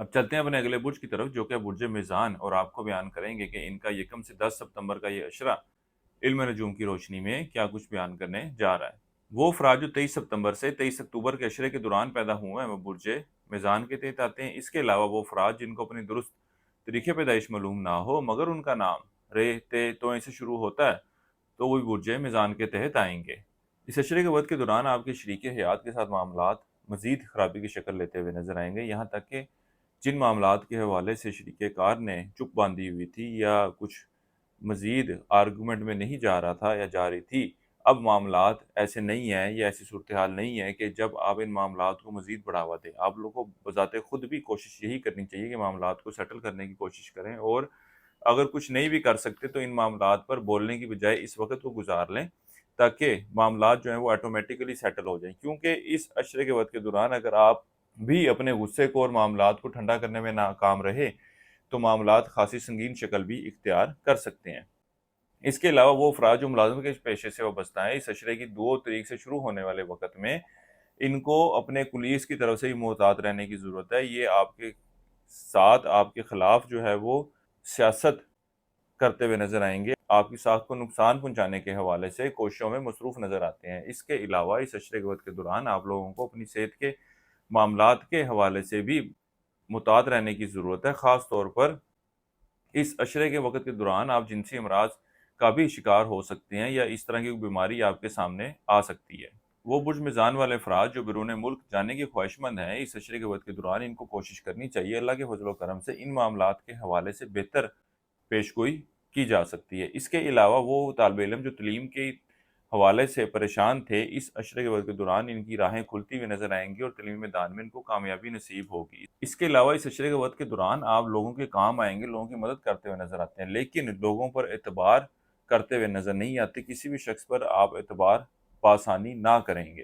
اب چلتے ہیں اپنے اگلے برج کی طرف جو کہ برج میزان، اور آپ کو بیان کریں گے کہ ان کا یکم سے 10 ستمبر کا یہ اشرہ علم نجوم کی روشنی میں کیا کچھ بیان کرنے جا رہا ہے۔ وہ افراد جو 23 ستمبر سے 23 اکتوبر کے اشرے کے دوران پیدا ہوئے ہیں وہ برج میزان کے تحت آتے ہیں۔ اس کے علاوہ وہ افراد جن کو اپنی درست طریقے پیدائش معلوم نہ ہو مگر ان کا نام رے تے توئیں سے شروع ہوتا ہے تو وہ بھی برج میزان کے تحت آئیں گے۔ اس اشرے کے وقت کے دوران آپ کے شریک حیات کے ساتھ معاملات مزید خرابی کی شکل لیتے ہوئے نظر آئیں گے، یہاں تک کہ جن معاملات کے حوالے سے شریک کار نے چپ باندھی ہوئی تھی یا کچھ مزید آرگومنٹ میں نہیں جا رہا تھا یا جا رہی تھی، اب معاملات ایسے نہیں ہیں یا ایسی صورتحال نہیں ہے کہ جب آپ ان معاملات کو مزید بڑھاوا دیں۔ آپ لوگوں کو بذات خود بھی کوشش یہی کرنی چاہیے کہ معاملات کو سیٹل کرنے کی کوشش کریں، اور اگر کچھ نہیں بھی کر سکتے تو ان معاملات پر بولنے کی بجائے اس وقت کو گزار لیں تاکہ معاملات جو ہیں وہ آٹومیٹیکلی سیٹل ہو جائیں، کیونکہ اس عشرے کے وقت کے دوران اگر آپ بھی اپنے غصے کو اور معاملات کو ٹھنڈا کرنے میں ناکام رہے تو معاملات خاصی سنگین شکل بھی اختیار کر سکتے ہیں۔ اس کے علاوہ وہ افراد جو ملازمت کے پیشے سے وابستہ ہیں، اس عشرے کی 2 تاریخ سے شروع ہونے والے وقت میں ان کو اپنے کلیس کی طرف سے ہی محتاط رہنے کی ضرورت ہے۔ یہ آپ کے ساتھ آپ کے خلاف جو ہے وہ سیاست کرتے ہوئے نظر آئیں گے، آپ کی ساکھ کو نقصان پہنچانے کے حوالے سے کوششوں میں مصروف نظر آتے ہیں۔ اس کے علاوہ اس عشرے کے وقت کے دوران آپ لوگوں کو اپنی صحت کے معاملات کے حوالے سے بھی محتاط رہنے کی ضرورت ہے، خاص طور پر اس عشرے کے وقت کے دوران آپ جنسی امراض کا بھی شکار ہو سکتے ہیں یا اس طرح کی بیماری آپ کے سامنے آ سکتی ہے۔ وہ برج میزان والے افراد جو بیرون ملک جانے کی خواہش مند ہیں، اس عشرے کے وقت کے دوران ان کو کوشش کرنی چاہیے اللہ کے فضل و کرم سے ان معاملات کے حوالے سے بہتر پیش گوئی کی جا سکتی ہے۔ اس کے علاوہ وہ طالب علم جو تعلیم کے حوالے سے پریشان تھے، اس عشرے کے وقت کے دوران ان کی راہیں کھلتی ہوئی نظر آئیں گی اور تعلیمی میدان میں ان کو کامیابی نصیب ہوگی۔ اس کے علاوہ اس عشرے کے وقت کے دوران آپ لوگوں کے کام آئیں گے، لوگوں کی مدد کرتے ہوئے نظر آتے ہیں، لیکن لوگوں پر اعتبار کرتے ہوئے نظر نہیں آتے، کسی بھی شخص پر آپ اعتبار بآسانی نہ کریں گے۔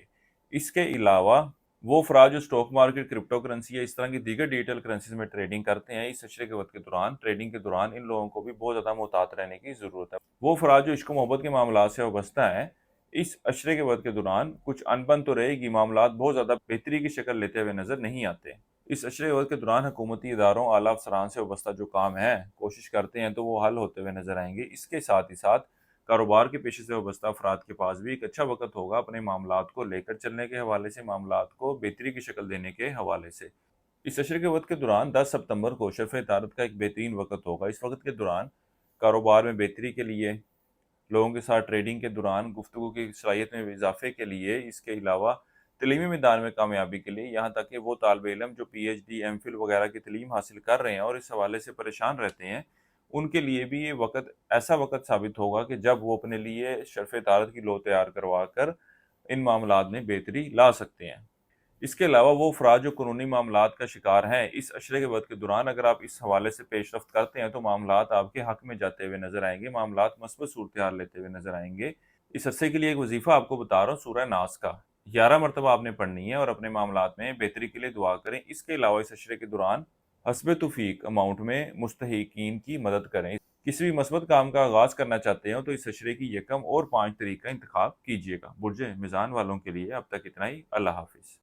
اس کے علاوہ وہ افراد جو سٹاک مارکیٹ، کرپٹو کرنسی یا اس طرح کی دیگر ڈیجیٹل کرنسیز میں ٹریڈنگ کرتے ہیں، اس عشرے کے وقت کے دوران ٹریڈنگ کے دوران ان لوگوں کو بھی بہت زیادہ محتاط رہنے کی ضرورت ہے۔ وہ افراد جو عشق و محبت کے معاملات سے وابستہ ہیں، اس عشرے کے وقت کے دوران کچھ انبن تو رہے گی، معاملات بہت زیادہ بہتری کی شکل لیتے ہوئے نظر نہیں آتے۔ اس عشرے کے وقت کے دوران حکومتی اداروں، اعلیٰ افسران سے وابستہ جو کام ہیں کوشش کرتے ہیں تو وہ حل ہوتے ہوئے نظر آئیں گے۔ اس کے ساتھ ہی ساتھ کاروبار کے پیشے سے وابستہ افراد کے پاس بھی ایک اچھا وقت ہوگا اپنے معاملات کو لے کر چلنے کے حوالے سے، معاملات کو بہتری کی شکل دینے کے حوالے سے۔ اس عشرے کے وقت کے دوران 10 ستمبر کو شرف اطارت کا ایک بہترین وقت ہوگا۔ اس وقت کے دوران کاروبار میں بہتری کے لیے، لوگوں کے ساتھ ٹریڈنگ کے دوران گفتگو کی صلاحیت میں اضافے کے لیے، اس کے علاوہ تعلیمی میدان میں کامیابی کے لیے، یہاں تک کہ وہ طالب علم جو P H D, M phil وغیرہ کی تعلیم حاصل کر رہے ہیں اور اس حوالے سے پریشان رہتے ہیں، ان کے لیے بھی یہ وقت ایسا وقت ثابت ہوگا کہ جب وہ اپنے لیے شرف اطارت کی لو تیار کروا کر ان معاملات میں بہتری لا سکتے ہیں۔ اس کے علاوہ وہ افراد جو قانونی معاملات کا شکار ہیں، اس عشرے کے وقت کے دوران اگر آپ اس حوالے سے پیش رفت کرتے ہیں تو معاملات آپ کے حق میں جاتے ہوئے نظر آئیں گے، معاملات مثبت صورتحال لیتے ہوئے نظر آئیں گے۔ اس عرصے کے لیے ایک وظیفہ آپ کو بتا رہا ہوں، سورہ ناس کا 11 مرتبہ آپ نے پڑھنی ہے اور اپنے معاملات میں بہتری کے لیے دعا کریں۔ اس کے علاوہ اس عشرے کے دوران حسب توفیق اماؤنٹ میں مستحقین کی مدد کریں۔ کسی بھی مثبت کام کا آغاز کرنا چاہتے ہو تو اس عشرے کی یکم اور 5 تاریخ کا انتخاب کیجیے گا۔ برج میزان والوں کے لیے اب تک اتنا ہی۔ اللہ حافظ۔